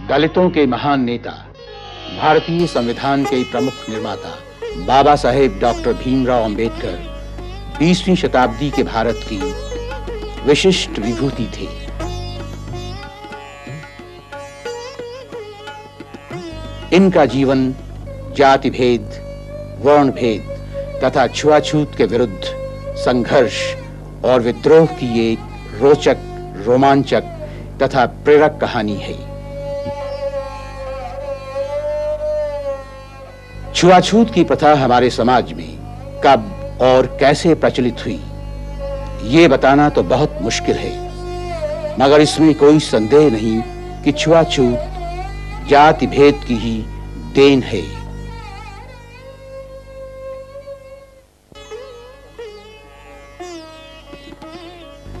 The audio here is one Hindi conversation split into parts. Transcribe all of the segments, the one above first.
दलितों के महान नेता, भारतीय संविधान के प्रमुख निर्माता बाबा साहेब डॉक्टर भीमराव अंबेडकर 20वीं शताब्दी के भारत की विशिष्ट विभूति थे। इनका जीवन जाति भेद, वर्ण भेद तथा छुआछूत के विरुद्ध संघर्ष और विद्रोह की एक रोचक, रोमांचक तथा प्रेरक कहानी है। छुआछूत की प्रथा हमारे समाज में कब और कैसे प्रचलित हुई, ये बताना तो बहुत मुश्किल है, मगर इसमें कोई संदेह नहीं कि छुआछूत जाति भेद की ही देन है।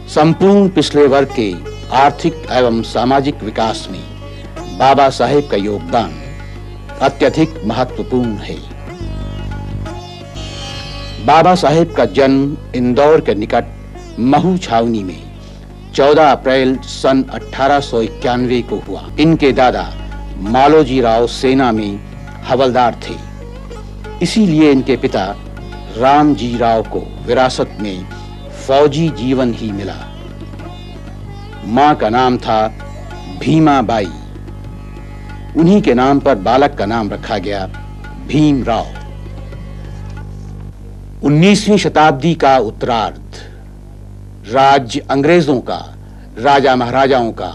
संपूर्ण पिछले वर्ग के आर्थिक एवं सामाजिक विकास में बाबा साहेब का योगदान अत्यधिक महत्वपूर्ण है। बाबा साहेब का जन्म इंदौर के निकट महू छावनी में 14 अप्रैल सन 1891 को हुआ। इनके दादा मालोजी राव सेना में हवलदार थे, इसीलिए इनके पिता रामजी राव को विरासत में फौजी जीवन ही मिला। मां का नाम था भीमा बाई। उन्हीं के नाम पर बालक का नाम रखा गया भीमराव। 19वीं शताब्दी का उत्तरार्ध राज्य अंग्रेजों का, राजा महाराजाओं का,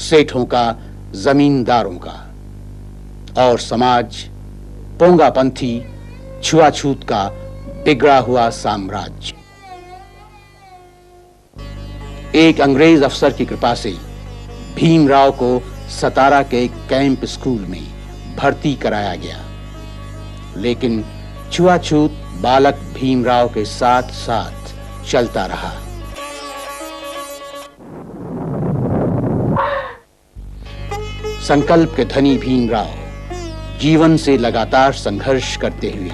सेठों का, जमींदारों का, और समाज पोंगापंथी छुआछूत का बिगड़ा हुआ साम्राज्य। एक अंग्रेज अफसर की कृपा से भीमराव को सतारा के कैंप स्कूल में भर्ती कराया गया, लेकिन छुआछूत बालक भीमराव के साथ साथ चलता रहा। संकल्प के धनी भीमराव जीवन से लगातार संघर्ष करते हुए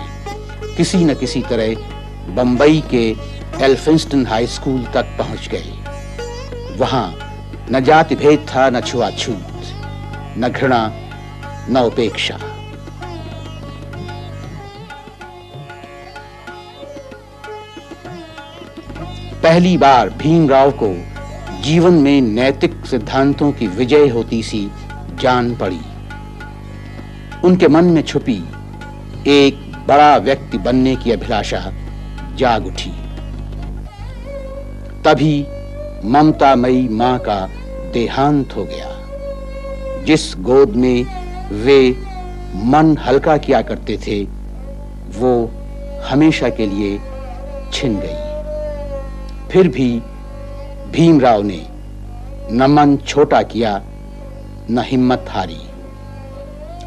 किसी न किसी तरह बंबई के एल्फिंस्टन हाई स्कूल तक पहुंच गए। वहां न जाति भेद था, न छुआछूत, न घृणा, न उपेक्षा। पहली बार भीमराव को जीवन में नैतिक सिद्धांतों की विजय होती सी जान पड़ी। उनके मन में छुपी एक बड़ा व्यक्ति बनने की अभिलाषा जाग उठी। तभी ममतामयी मां का देहांत हो गया। जिस गोद में वे मन हल्का किया करते थे, वो हमेशा के लिए छिन गई। फिर भी भीमराव ने न मन छोटा किया, न हिम्मत हारी।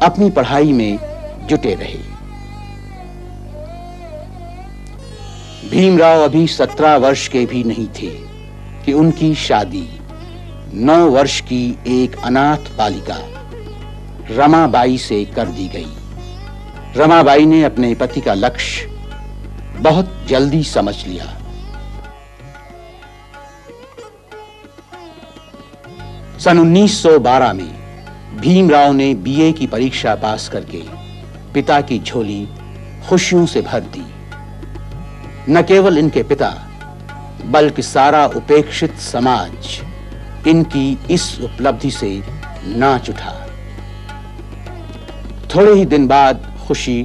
अपनी पढ़ाई में जुटे रहे। भीमराव अभी 17 वर्ष के भी नहीं थे कि उनकी शादी 9 वर्ष की एक अनाथ बालिका रमाबाई से कर दी गई। रमाबाई ने अपने पति का लक्ष्य बहुत जल्दी समझ लिया। सन 1912 में भीमराव ने बीए की परीक्षा पास करके पिता की झोली खुशियों से भर दी। न केवल इनके पिता बल्कि सारा उपेक्षित समाज इनकी इस उपलब्धि से नाच उठा। थोड़े ही दिन बाद खुशी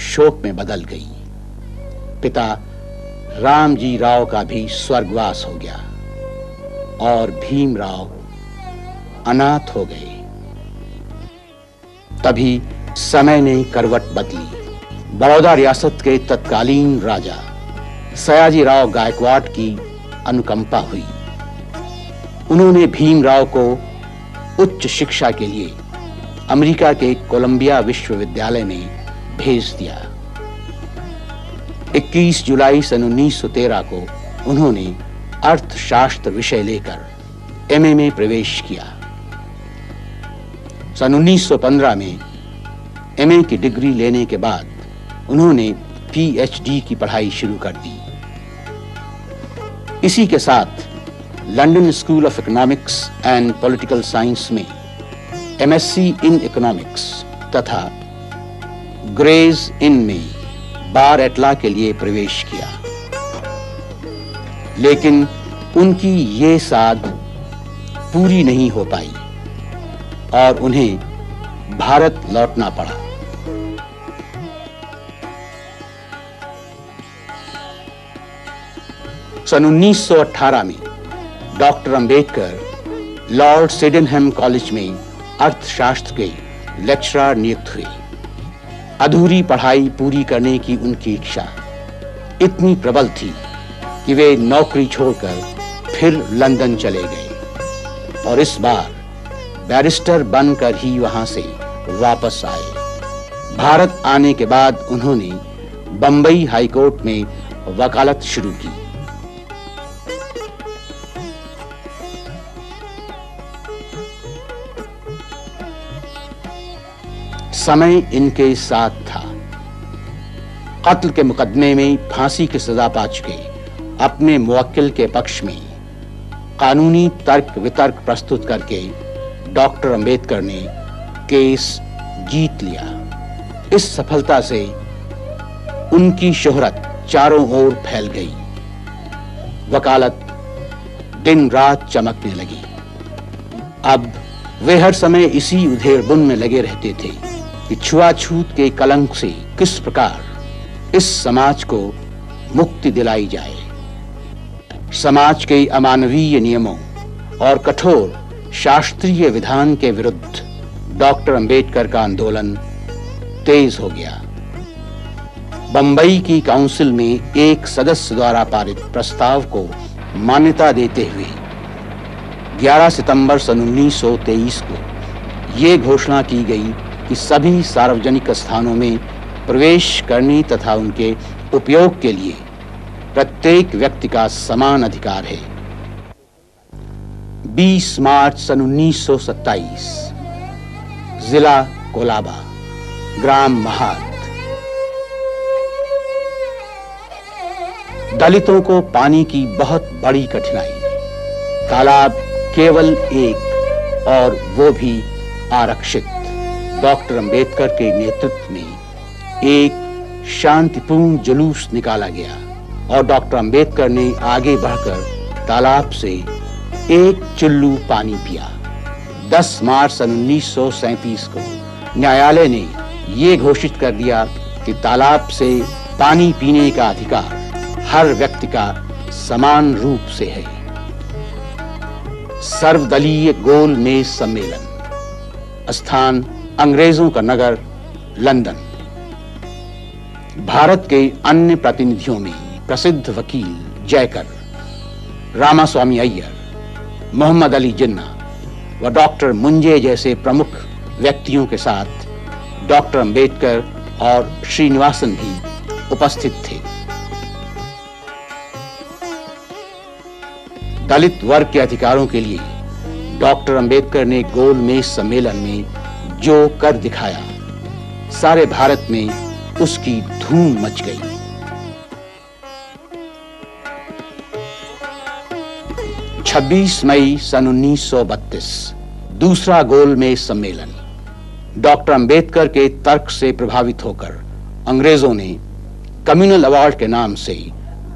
शोक में बदल गई। पिता रामजी राव का भी स्वर्गवास हो गया और भीमराव अनाथ हो गए। तभी समय ने करवट बदली। बड़ौदा रियासत के तत्कालीन राजा सयाजी राव गायकवाड़ की अनुकंपा हुई। उन्होंने भीमराव को उच्च शिक्षा के लिए अमेरिका के कोलंबिया विश्वविद्यालय में भेज दिया। 21 जुलाई सन 1913 को उन्होंने अर्थशास्त्र विषय लेकर एमए में प्रवेश किया। सन 1915 में एमए की डिग्री लेने के बाद उन्होंने पीएचडी की पढ़ाई शुरू कर दी। इसी के साथ London school of economics and political science में एमएससी इन इकोनॉमिक्स तथा ग्रेज इन में बार एटला के लिए प्रवेश किया, लेकिन उनकी ये साध पूरी नहीं हो पाई और उन्हें भारत लौटना पड़ा। सन 1918 में doctor Ambedkar Lord Sydenham college में अर्थशास्त्र के लेक्चरर नियुक्त हुए। अधूरी पढ़ाई पूरी करने की उनकी इच्छा इतनी प्रबल थी कि वे नौकरी छोड़कर फिर लंदन चले गए और इस बार बैरिस्टर बनकर ही वहां से वापस आए। भारत आने के बाद उन्होंने बंबई हाईकोर्ट में वकालत शुरू की। समय इनके साथ था। कत्ल के मुकदमे में फांसी की सजा पा चुके अपने मुवक्किल के पक्ष में कानूनी तर्क वितर्क प्रस्तुत करके डॉक्टर अंबेडकर ने केस जीत लिया। इस सफलता से उनकी शोहरत चारों ओर फैल गई। वकालत दिन रात चमकने लगी। अब वे हर समय इसी उधेड़बुन में लगे रहते थे कि छुआछूत के कलंक से किस प्रकार इस समाज को मुक्ति दिलाई जाए। समाज के अमानवीय नियमों और कठोर शास्त्रीय विधान के विरुद्ध डॉक्टर अंबेडकर का आंदोलन तेज हो गया। बंबई की काउंसिल में एक सदस्य द्वारा पारित प्रस्ताव को मान्यता देते हुए 11 सितंबर सन 1923 को ये घोषणा की गई कि सभी सार्वजनिक स्थानों में प्रवेश करने तथा उनके उपयोग के लिए प्रत्येक व्यक्ति का समान अधिकार है। 20 मार्च सन 1927 जिला कोलाबा, ग्राम महात। दलितों को पानी की बहुत बड़ी कठिनाई। तालाब केवल एक और वो भी आरक्षित। डॉक्टर अंबेडकर के नेतृत्व में एक शांतिपूर्ण जुलूस निकाला गया और डॉक्टर अंबेडकर ने आगे बढ़कर तालाब से एक चुल्लू पानी पिया। 10 मार्च सन 1937 को न्यायालय ने ये घोषित कर दिया कि तालाब से पानी पीने का अधिकार हर व्यक्ति का समान रूप से है। सर्वदलीय गोल मेज सम्मेलन। स्थान अंग्रेजों का नगर लंदन। भारत के अन्य प्रतिनिधियों में प्रसिद्ध वकील जयकर, रामास्वामी अय्यर, मोहम्मद अली जिन्ना व डॉक्टर मुंजे जैसे प्रमुख व्यक्तियों के साथ डॉक्टर अंबेडकर और श्रीनिवासन भी उपस्थित थे। दलित वर्ग के अधिकारों के लिए डॉक्टर अंबेडकर ने गोल मेज सम्मेलन में जो कर दिखाया, सारे भारत में उसकी धूम मच गई। छब्बीस मई सन 1932 दूसरा गोल मेज सम्मेलन। डॉक्टर अंबेडकर के तर्क से प्रभावित होकर अंग्रेजों ने कम्युनल अवार्ड के नाम से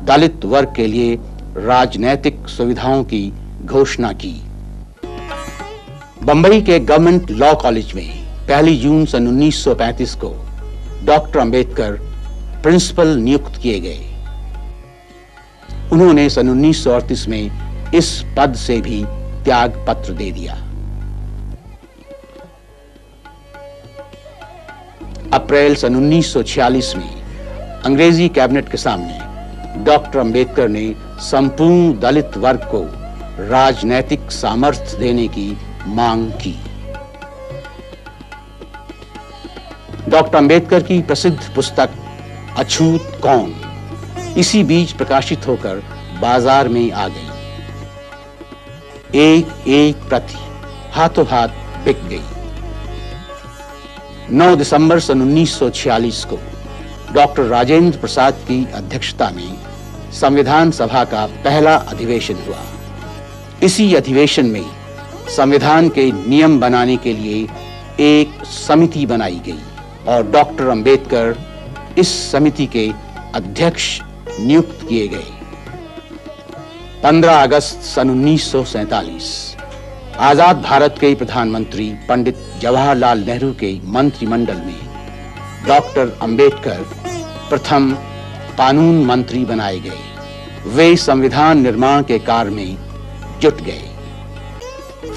दलित वर्ग के लिए राजनैतिक सुविधाओं की घोषणा की। बंबई के गवर्नमेंट लॉ कॉलेज में 1 जून सन 1935 को डॉक्टर अंबेडकर प्रिंसिपल नियुक्त किए गए। उन्होंने सन 1938 में इस पद से भी त्याग पत्र दे दिया। अप्रैल सन 1946 में अंग्रेजी कैबिनेट के सामने डॉक्टर अंबेडकर ने संपूर्ण दलित वर्ग को राजनैतिक सामर्थ्य देने की मांग की। डॉक्टर अंबेडकर की प्रसिद्ध पुस्तक अछूत कौन इसी बीच प्रकाशित होकर बाजार में आ गई। एक एक प्रति हाथों हाथ बिक गई। 9 दिसंबर सन 1946 को डॉक्टर राजेंद्र प्रसाद की अध्यक्षता में संविधान सभा का पहला अधिवेशन हुआ। इसी अधिवेशन में संविधान के नियम बनाने के लिए एक समिति बनाई गई और डॉक्टर अंबेडकर इस समिति के अध्यक्ष नियुक्त किए गए। 15 अगस्त सन 1947 आजाद भारत के प्रधानमंत्री पंडित जवाहरलाल नेहरू के मंत्रिमंडल में डॉक्टर अंबेडकर प्रथम कानून मंत्री बनाए गए। वे संविधान निर्माण के कार्य में जुट गए।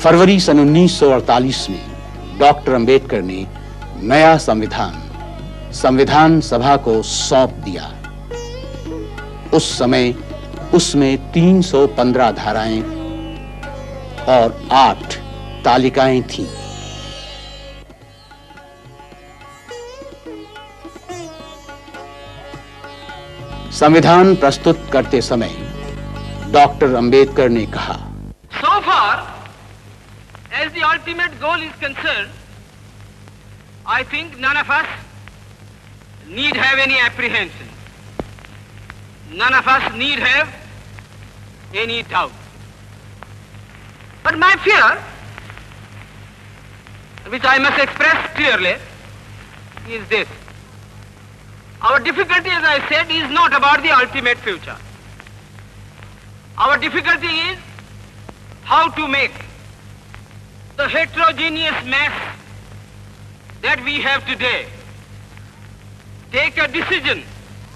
फरवरी सन 1948 में डॉक्टर अंबेडकर ने नया संविधान सभा को सौंप दिया। उस समय उसमें 315 धाराएं और 8 तालिकाएं थीं। संविधान प्रस्तुत करते समय डॉक्टर अंबेडकर ने कहा, So far as the ultimate goal is concerned, I think none of us need have any apprehension. None of us need have any doubt. But my fear, which I must express clearly, is this. Our difficulty, as I said, is not about the ultimate future. Our difficulty is how to make the heterogeneous mass that we have today take a decision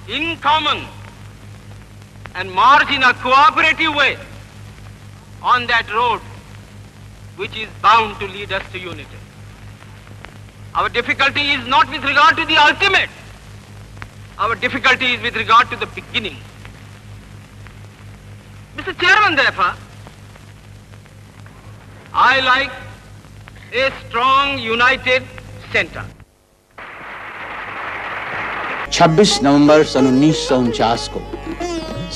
in common and march in a cooperative way on that road which is bound to lead us to unity. Our difficulty is not with regard to the ultimate. Our difficulty is with regard to the beginning. Mr. Chairman, therefore, I like a strong, united center. 26 नवंबर सन 1949 को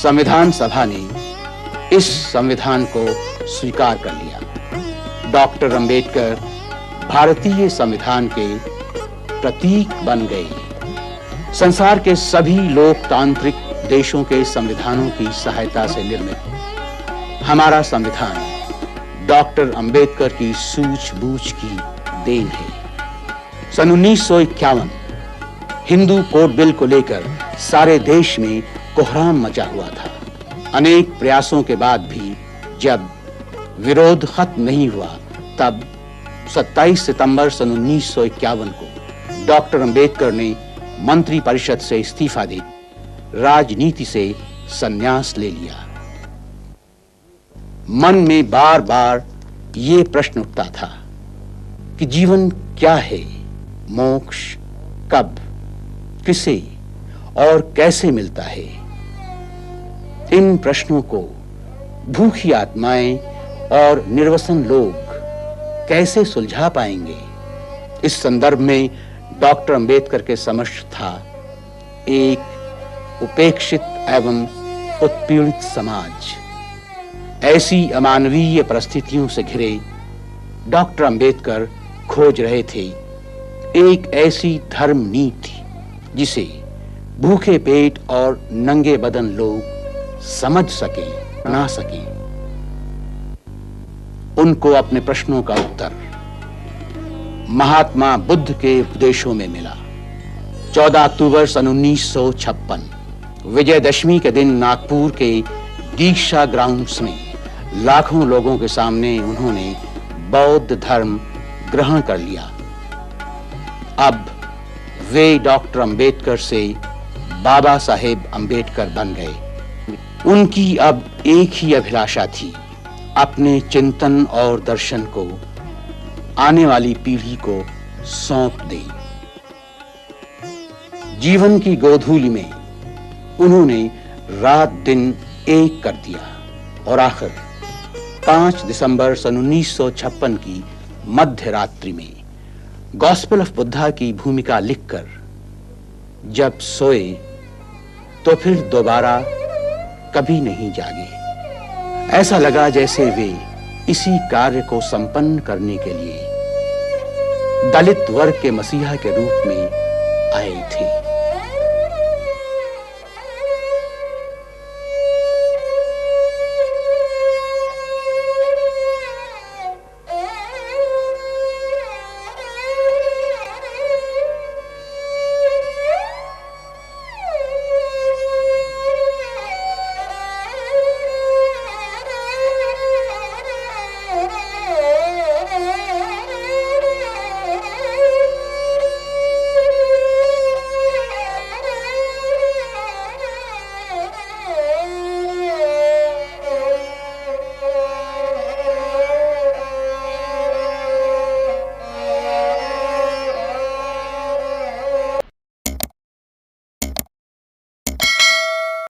संविधान सभा ने इस संविधान को स्वीकार कर लिया। डॉक्टर अंबेडकर भारतीय संविधान के प्रतीक बन गए। संसार के सभी लोकतांत्रिक देशों के संविधानों की सहायता से निर्मित हमारा संविधान डॉक्टर अंबेडकर की सूझबूझ की देन है। सन 1951 हिंदू कोड बिल को लेकर सारे देश में कोहराम मचा हुआ था। अनेक प्रयासों के बाद भी जब विरोध खत्म नहीं हुआ, तब 27 सितंबर सन 1951 को डॉक्टर अंबेडकर ने मंत्री परिषद से इस्तीफा दे राजनीति से संन्यास ले लिया। मन में बार बार ये प्रश्न उठता था कि जीवन क्या है, मोक्ष कब, किसे और कैसे मिलता है। इन प्रश्नों को भूखी आत्माएं और निर्वसन लोग कैसे सुलझा पाएंगे। इस संदर्भ में डॉक्टर अंबेडकर के समक्ष था एक उपेक्षित एवं उत्पीड़ित समाज। ऐसी अमानवीय परिस्थितियों से घिरे डॉक्टर अंबेडकर खोज रहे थे एक ऐसी धर्म नीति जिसे भूखे पेट और नंगे बदन लोग समझ सके, बना सके। उनको अपने प्रश्नों का उत्तर महात्मा बुद्ध के उपदेशों में मिला। 14 अक्टूबर सन 1956 विजयदशमी के दिन नागपुर के दीक्षा ग्राउंड्स में लाखों लोगों के सामने उन्होंने बौद्ध धर्म ग्रहण कर लिया। अब वे डॉक्टर अंबेडकर से बाबा साहेब अंबेडकर बन गए। उनकी अब एक ही अभिलाषा थी, अपने चिंतन और दर्शन को आने वाली पीढ़ी को सौंप दें। जीवन की गोधूलि में उन्होंने रात दिन एक कर दिया और आखिर 5 दिसंबर सन 1956 की मध्य रात्रि में गॉस्पेल ऑफ बुद्धा की भूमिका लिखकर जब सोए तो फिर दोबारा कभी नहीं जागे। ऐसा लगा जैसे वे इसी कार्य को संपन्न करने के लिए दलित वर्ग के मसीहा के रूप में आए थे।